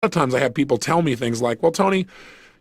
of times I have people tell me things like, well, Tony,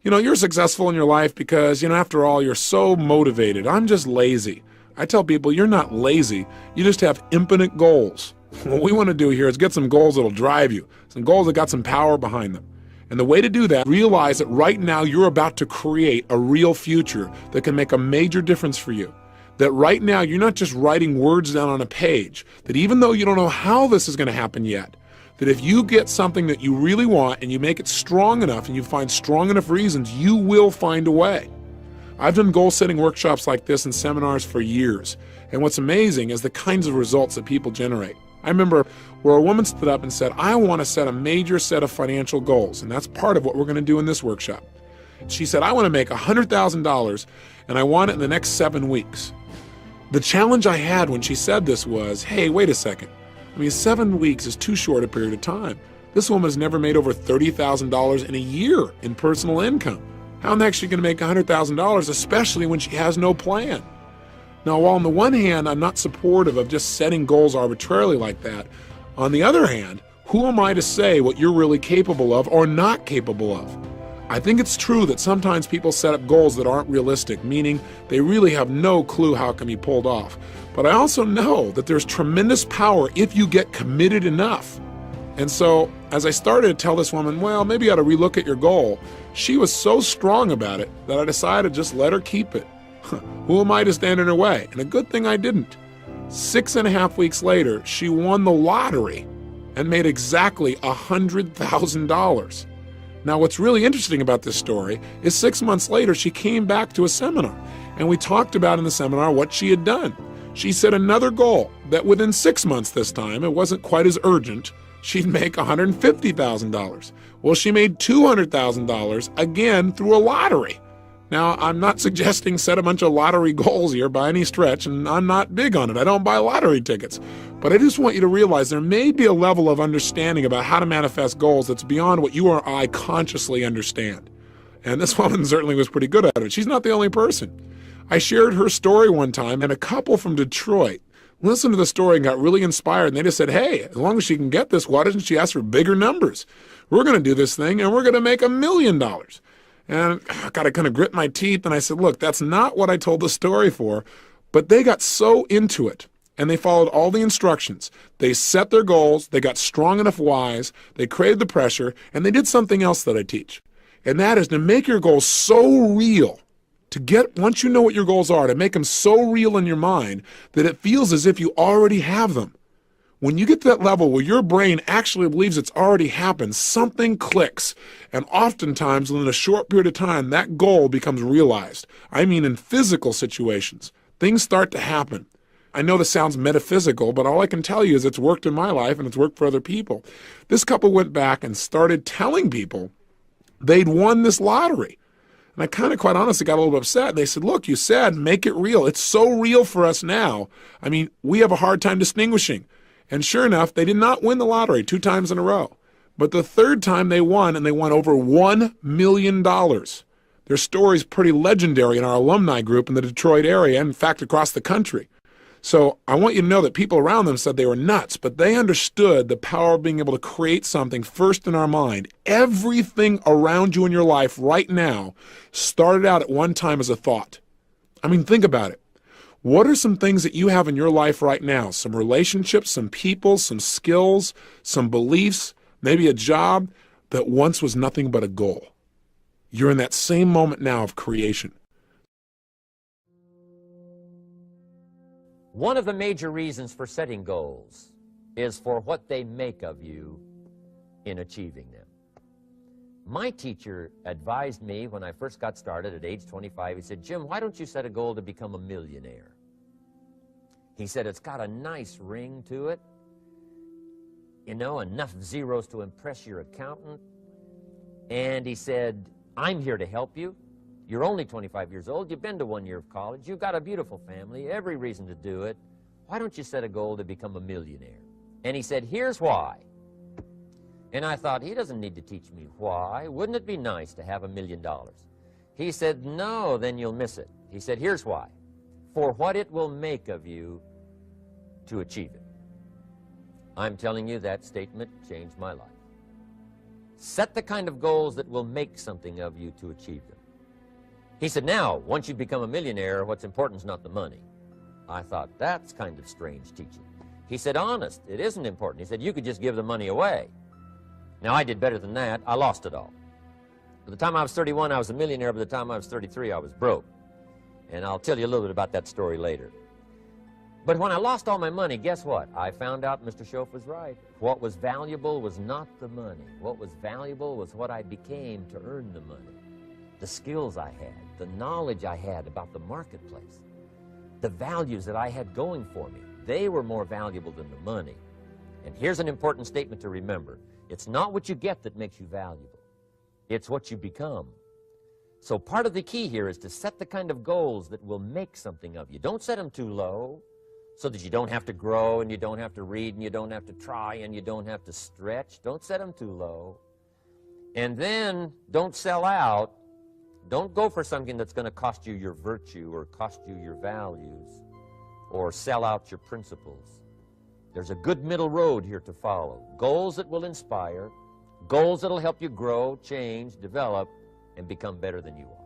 you're successful in your life because, after all, you're so motivated. I'm just lazy. I tell people, you're not lazy. You just have infinite goals. What we want to do here is get some goals that'll drive you, some goals that got some power behind them. And the way to do that, realize that right now you're about to create a real future that can make a major difference for you. That right now you're not just writing words down on a page, that even though you don't know how this is going to happen yet, that if you get something that you really want and you make it strong enough and you find strong enough reasons, you will find a way. I've done goal-setting workshops like this and seminars for years, and what's amazing is the kinds of results that people generate. I remember where a woman stood up and said, I want to set a major set of financial goals, and that's part of what we're going to do in this workshop. She said, I want to make $100,000, and I want it in the next 7 weeks. The challenge I had when she said this was, hey, wait a second. 7 weeks is too short a period of time. This woman has never made over $30,000 in a year in personal income. How in the heck is she going to make $100,000, especially when she has no plan? Now, while on the one hand, I'm not supportive of just setting goals arbitrarily like that, on the other hand, who am I to say what you're really capable of or not capable of? I think it's true that sometimes people set up goals that aren't realistic, meaning they really have no clue how it can be pulled off. But I also know that there's tremendous power if you get committed enough. And so, as I started to tell this woman, well, maybe you ought to relook at your goal, she was so strong about it that I decided to just let her keep it. Who am I to stand in her way? And a good thing I didn't. 6.5 weeks later, she won the lottery and made exactly $100,000. Now, what's really interesting about this story is 6 months later, she came back to a seminar, and we talked about in the seminar what she had done. She set another goal that within 6 months this time, it wasn't quite as urgent, she'd make $150,000. Well, she made $200,000 again through a lottery. Now, I'm not suggesting set a bunch of lottery goals here by any stretch, and I'm not big on it. I don't buy lottery tickets. But I just want you to realize there may be a level of understanding about how to manifest goals that's beyond what you or I consciously understand. And this woman certainly was pretty good at it. She's not the only person. I shared her story one time, and a couple from Detroit listened to the story and got really inspired, and they just said, hey, as long as she can get this, why doesn't she ask for bigger numbers? We're going to do this thing, and we're going to make $1 million. And I got to kind of grit my teeth, and I said, look, that's not what I told the story for. But they got so into it, and they followed all the instructions. They set their goals, they got strong enough whys, they created the pressure, and they did something else that I teach. And that is to make your goals so real, once you know what your goals are, to make them so real in your mind that it feels as if you already have them. When you get to that level where your brain actually believes it's already happened, something clicks. And oftentimes, within a short period of time, that goal becomes realized. I mean, in physical situations, things start to happen. I know this sounds metaphysical, but all I can tell you is it's worked in my life and it's worked for other people. This couple went back and started telling people they'd won this lottery. And I kind of, quite honestly, got a little bit upset. They said, look, you said make it real. It's so real for us now. I mean, we have a hard time distinguishing. And sure enough, they did not win the lottery 2 times in a row. But the third time they won, and they won over $1 million. Their story's pretty legendary in our alumni group in the Detroit area, and in fact, across the country. So I want you to know that people around them said they were nuts, but they understood the power of being able to create something first in our mind. Everything around you in your life right now started out at one time as a thought. I mean, think about it. What are some things that you have in your life right now? Some relationships, some people, some skills, some beliefs, maybe a job that once was nothing but a goal. You're in that same moment now of creation. One of the major reasons for setting goals is for what they make of you in achieving them. My teacher advised me when I first got started at age 25, he said, Jim, why don't you set a goal to become a millionaire? He said, it's got a nice ring to it, enough zeros to impress your accountant. And he said, I'm here to help you. You're only 25 years old. You've been to 1 year of college. You've got a beautiful family, every reason to do it. Why don't you set a goal to become a millionaire? And he said, here's why. And I thought, he doesn't need to teach me why. Wouldn't it be nice to have $1 million? He said, no, then you'll miss it. He said, here's why. For what it will make of you to achieve it. I'm telling you, that statement changed my life. Set the kind of goals that will make something of you to achieve them. He said, now, once you become a millionaire, what's important is not the money. I thought, that's kind of strange teaching. He said, honest, it isn't important. He said, you could just give the money away. Now, I did better than that. I lost it all. By the time I was 31, I was a millionaire. By the time I was 33, I was broke. And I'll tell you a little bit about that story later. But when I lost all my money, guess what? I found out Mr. Schoaf was right. What was valuable was not the money. What was valuable was what I became to earn the money. The skills I had, the knowledge I had about the marketplace, the values that I had going for me. They were more valuable than the money. And here's an important statement to remember. It's not what you get that makes you valuable. It's what you become. So part of the key here is to set the kind of goals that will make something of you. Don't set them too low so that you don't have to grow and you don't have to read and you don't have to try and you don't have to stretch. Don't set them too low. And then don't sell out. Don't go for something that's going to cost you your virtue or cost you your values or sell out your principles. There's a good middle road here to follow. Goals that will inspire, goals that will help you grow, change, develop, and become better than you are.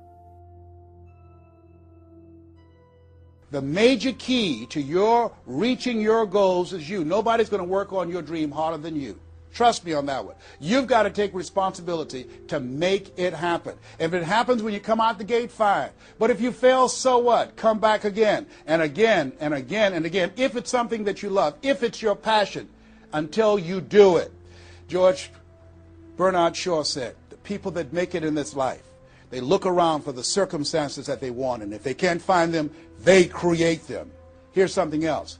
The major key to your reaching your goals is you. Nobody's going to work on your dream harder than you. Trust me on that one. You've got to take responsibility to make it happen. If it happens when you come out the gate, fine. But if you fail, so what? Come back again and again and again and again. If it's something that you love, if it's your passion, until you do it. George Bernard Shaw said, the people that make it in this life, they look around for the circumstances that they want, and if they can't find them, they create them. Here's something else.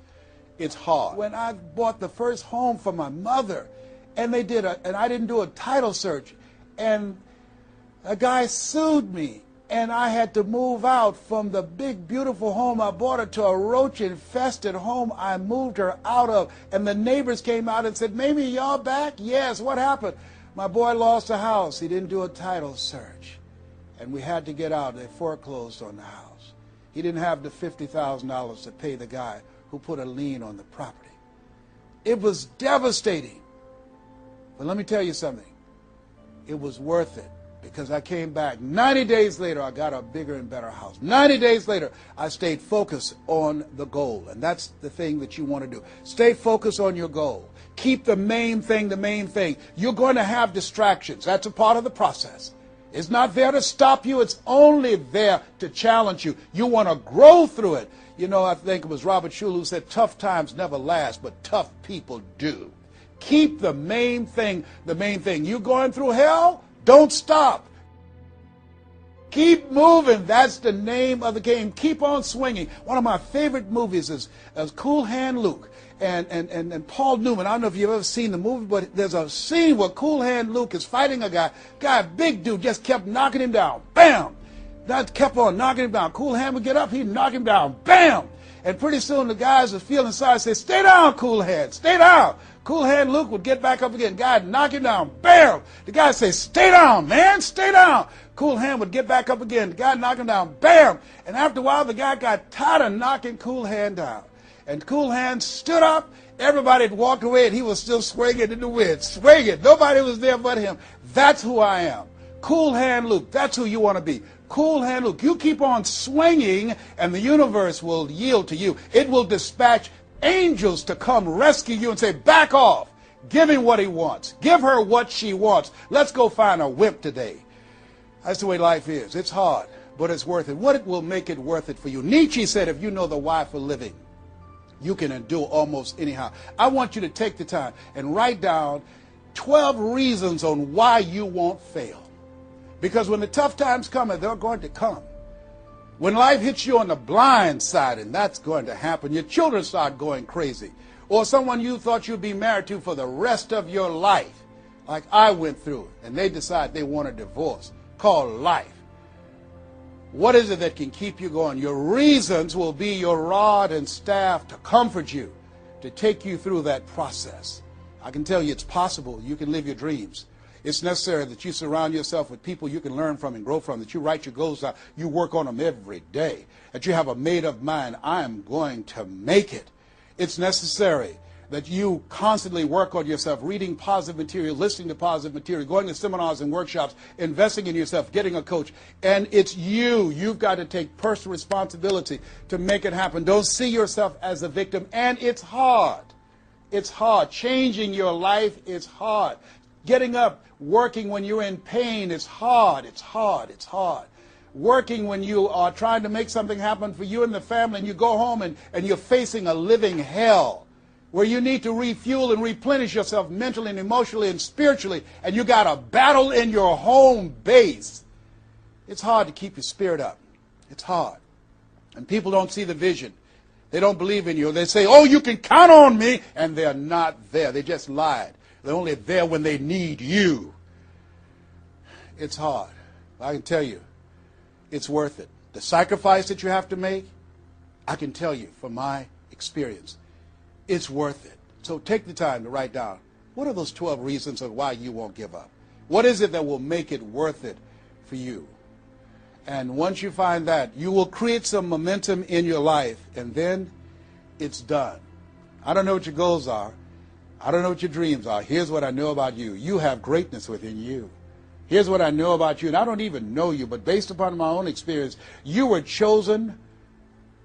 It's hard. When I bought the first home for my mother, and I didn't do a title search, and a guy sued me, and I had to move out from the big, beautiful home I bought her to a roach-infested home I moved her out of, and the neighbors came out and said, "Mamie, y'all back?" "Yes, what happened?" "My boy lost a house. He didn't do a title search, and we had to get out. They foreclosed on the house. He didn't have the $50,000 to pay the guy who put a lien on the property." It was devastating. But let me tell you something. It was worth it, because I came back. 90 days later, I got a bigger and better house. 90 days later, I stayed focused on the goal. And that's the thing that you want to do. Stay focused on your goal. Keep the main thing the main thing. You're going to have distractions. That's a part of the process. It's not there to stop you. It's only there to challenge you. You want to grow through it. You know, I think it was Robert Schuller who said, tough times never last, but tough people do. Keep the main thing the main thing. You going through hell? Don't stop. Keep moving. That's the name of the game. Keep on swinging. One of my favorite movies is Cool Hand Luke and Paul Newman. I don't know if you've ever seen the movie, but there's a scene where Cool Hand Luke is fighting a guy, big dude, just kept knocking him down. Bam! That kept on knocking him down. Cool Hand would get up, he'd knock him down. Bam! And pretty soon the guys are feeling sorry, say, "Stay down, Cool Hand, stay down." Cool Hand Luke would get back up again. Guy would knock him down. Bam! The guy would say, "Stay down, man, stay down." Cool Hand would get back up again. The guy would knock him down. Bam! And after a while, the guy got tired of knocking Cool Hand down. And Cool Hand stood up. Everybody had walked away, and he was still swinging in the wind. Swinging. Nobody was there but him. That's who I am. Cool Hand Luke. That's who you want to be. Cool Hand Luke. You keep on swinging, and the universe will yield to you. It will dispatch angels to come rescue you and say, "Back off. Give him what he wants. Give her what she wants. Let's go find a wimp today." That's the way life is. It's hard, but it's worth it. What will make it worth it for you? Nietzsche said, if you know the why for living, you can endure almost anyhow. I want you to take the time and write down 12 reasons on why you won't fail. Because when the tough times come, and they're going to come, when life hits you on the blind side, and that's going to happen, your children start going crazy, or someone you thought you'd be married to for the rest of your life, like I went through, and they decide they want a divorce, called life. What is it that can keep you going? Your reasons will be your rod and staff to comfort you, to take you through that process. I can tell you it's possible. You can live your dreams. It's necessary that you surround yourself with people you can learn from and grow from, that you write your goals out, you work on them every day, that you have a made-up mind, I am going to make it. It's necessary that you constantly work on yourself, reading positive material, listening to positive material, going to seminars and workshops, investing in yourself, getting a coach. And it's you. You've got to take personal responsibility to make it happen. Don't see yourself as a victim. And it's hard. It's hard. Changing your life is hard. Getting up, working when you're in pain is hard. It's hard. It's hard. Working when you are trying to make something happen for you and the family, and you go home and you're facing a living hell where you need to refuel and replenish yourself mentally and emotionally and spiritually, and you got a battle in your home base. It's hard to keep your spirit up. It's hard. And people don't see the vision. They don't believe in you. They say, oh, you can count on me, and they're not there. They just lied. They're only there when they need you. It's hard. I can tell you, it's worth it. The sacrifice that you have to make, I can tell you from my experience, it's worth it. So take the time to write down, what are those 12 reasons of why you won't give up? What is it that will make it worth it for you? And once you find that, you will create some momentum in your life, and then it's done. I don't know what your goals are. I don't know what your dreams are. Here's what I know about you. You have greatness within you. Here's what I know about you, and I don't even know you, but based upon my own experience, you were chosen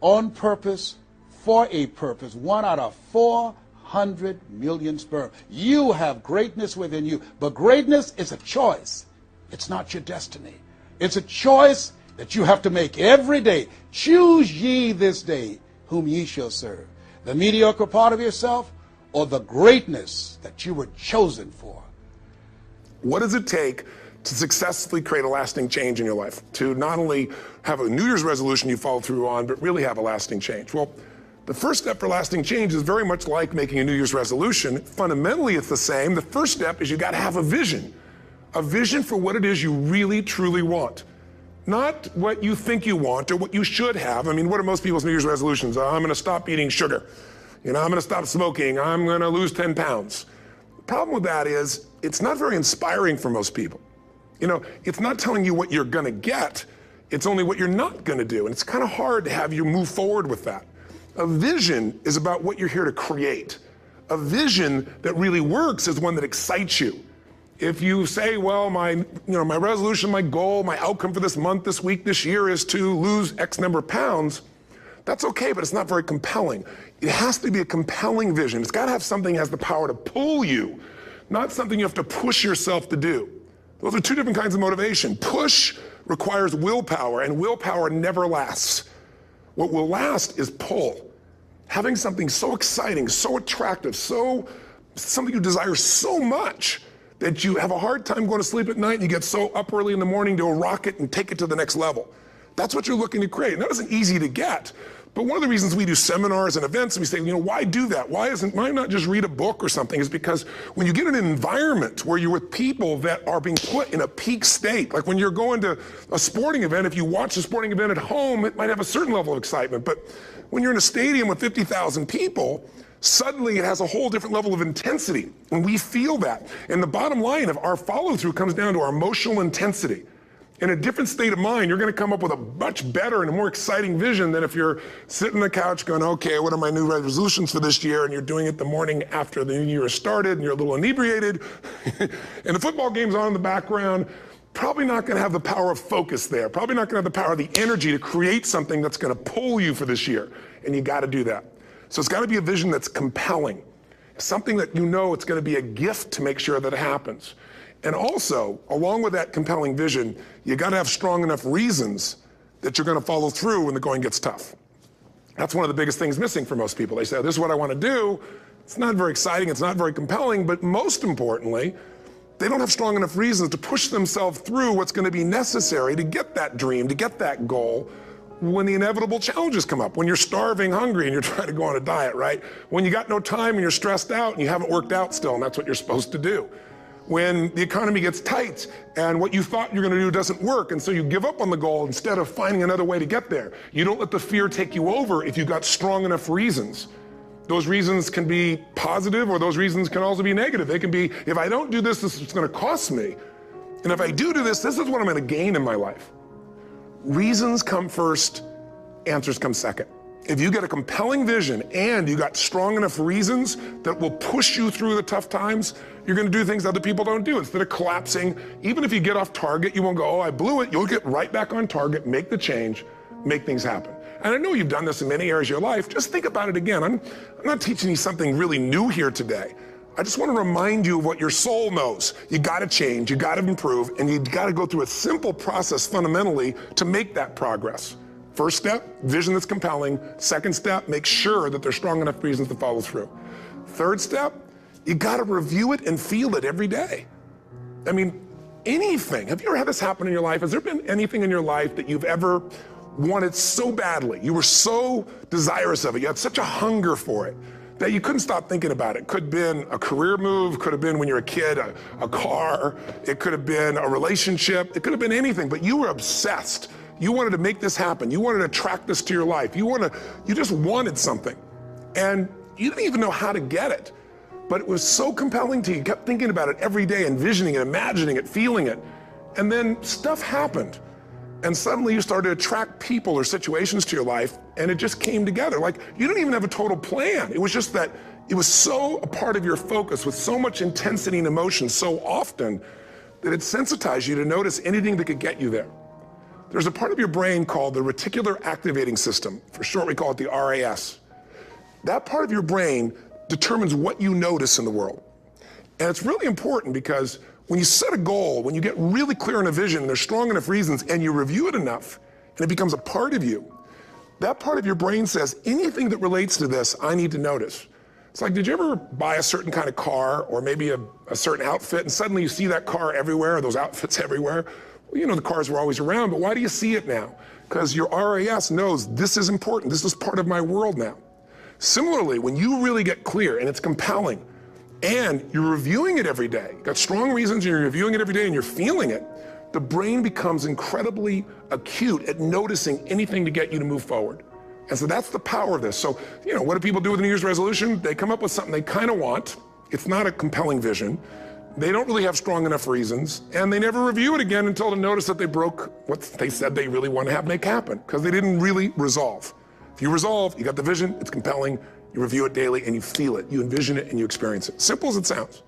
on purpose for a purpose, 1 out of 400 million sperm. You have greatness within you, but greatness is a choice. It's not your destiny. It's a choice that you have to make every day. Choose ye this day whom ye shall serve, the mediocre part of yourself or the greatness that you were chosen for. What does it take to successfully create a lasting change in your life? To not only have a New Year's resolution you follow through on, but really have a lasting change? Well, the first step for lasting change is very much like making a New Year's resolution. Fundamentally, it's the same. The first step is you got to have a vision for what it is you really, truly want. Not what you think you want or what you should have. I mean, what are most people's New Year's resolutions? I'm going to stop eating sugar. I'm going to stop smoking. I'm going to lose 10 pounds. The problem with that is it's not very inspiring for most people. It's not telling you what you're going to get. It's only what you're not going to do. And it's kind of hard to have you move forward with that. A vision is about what you're here to create. A vision that really works is one that excites you. If you say, well, my resolution, my goal, my outcome for this month, this week, this year is to lose X number of pounds, that's okay, but it's not very compelling. It has to be a compelling vision. It's got to have something that has the power to pull you, not something you have to push yourself to do. Those are two different kinds of motivation. Push requires willpower, and willpower never lasts. What will last is pull. Having something so exciting, so attractive, something you desire so much that you have a hard time going to sleep at night and you get so up early in the morning to rock it and take it to the next level. That's what you're looking to create. And that isn't easy to get. But one of the reasons we do seminars and events and we say, why do that? Why not just read a book or something? Is because when you get in an environment where you're with people that are being put in a peak state, like when you're going to a sporting event, if you watch a sporting event at home, it might have a certain level of excitement. But when you're in a stadium with 50,000 people, suddenly it has a whole different level of intensity. And we feel that. And the bottom line of our follow-through comes down to our emotional intensity. In a different state of mind, you're going to come up with a much better and a more exciting vision than if you're sitting on the couch going, okay, what are my new resolutions for this year? And you're doing it the morning after the new year has started and you're a little inebriated and the football game's on in the background. Probably not going to have the power of focus there. Probably not going to have the power of the energy to create something that's going to pull you for this year. And you got to do that. So it's got to be a vision that's compelling. Something that it's going to be a gift to make sure that it happens. And also, along with that compelling vision, you got to have strong enough reasons that you're going to follow through when the going gets tough. That's one of the biggest things missing for most people. They say, this is what I want to do. It's not very exciting. It's not very compelling. But most importantly, they don't have strong enough reasons to push themselves through what's going to be necessary to get that dream, to get that goal when the inevitable challenges come up. When you're starving, hungry, and you're trying to go on a diet, right? When you got no time and you're stressed out and you haven't worked out still, and that's what you're supposed to do. When the economy gets tight and what you thought you're going to do doesn't work, and so you give up on the goal instead of finding another way to get there. You don't let the fear take you over if you've got strong enough reasons. Those reasons can be positive, or those reasons can also be negative. They can be, if I don't do this, this is going to cost me. And if I do this, this is what I'm going to gain in my life. Reasons come first, answers come second. if you get a compelling vision and you got strong enough reasons that will push you through the tough times, you're gonna do things other people don't do. Instead of collapsing, even if you get off target, you won't go, oh, I blew it. You'll get right back on target, make the change, make things happen. And I know you've done this in many areas of your life. Just think about it again. I'm not teaching you something really new here today. I just want to remind you of what your soul knows. You got to change, you got to improve, and you got to go through a simple process fundamentally to make that progress. First step, vision that's compelling. Second step, make sure that there's strong enough reasons to follow through. Third step, you got to review it and feel it every day. I mean, anything. Have you ever had this happen in your life? Has there been anything in your life that you've ever wanted so badly? You were so desirous of it. You had such a hunger for it that you couldn't stop thinking about it. Could have been a career move, could have been when you were a kid, a car, it could have been a relationship, it could have been anything, but you were obsessed. You wanted to make this happen. You wanted to attract this to your life. You just wanted something. And you didn't even know how to get it. But it was so compelling to you. You kept thinking about it every day, envisioning it, imagining it, feeling it. And then stuff happened. And suddenly you started to attract people or situations to your life, and it just came together. Like, you didn't even have a total plan. It was just that it was so a part of your focus with so much intensity and emotion so often that it sensitized you to notice anything that could get you there. There's a part of your brain called the reticular activating system. For short, we call it the RAS. That part of your brain determines what you notice in the world. And it's really important because when you set a goal, when you get really clear on a vision, and there's strong enough reasons, and you review it enough, and it becomes a part of you, that part of your brain says, anything that relates to this, I need to notice. It's like, did you ever buy a certain kind of car, or maybe a certain outfit, and suddenly you see that car everywhere, or those outfits everywhere? Well, you know the cars were always around, but why do you see it now? Because your RAS knows this is important, this is part of my world now. Similarly, when you really get clear, and it's compelling, and you're reviewing it every day, you've got strong reasons, and you're reviewing it every day, and you're feeling it, the brain becomes incredibly acute at noticing anything to get you to move forward. And so that's the power of this. So, you know, what do people do with a New Year's resolution? They come up with something they kind of want. It's not a compelling vision. They don't really have strong enough reasons, and they never review it again until they notice that they broke what they said they really want to have make happen, because they didn't really resolve. If you resolve, you got the vision, it's compelling, you review it daily, and you feel it. You envision it, and you experience it. Simple as it sounds.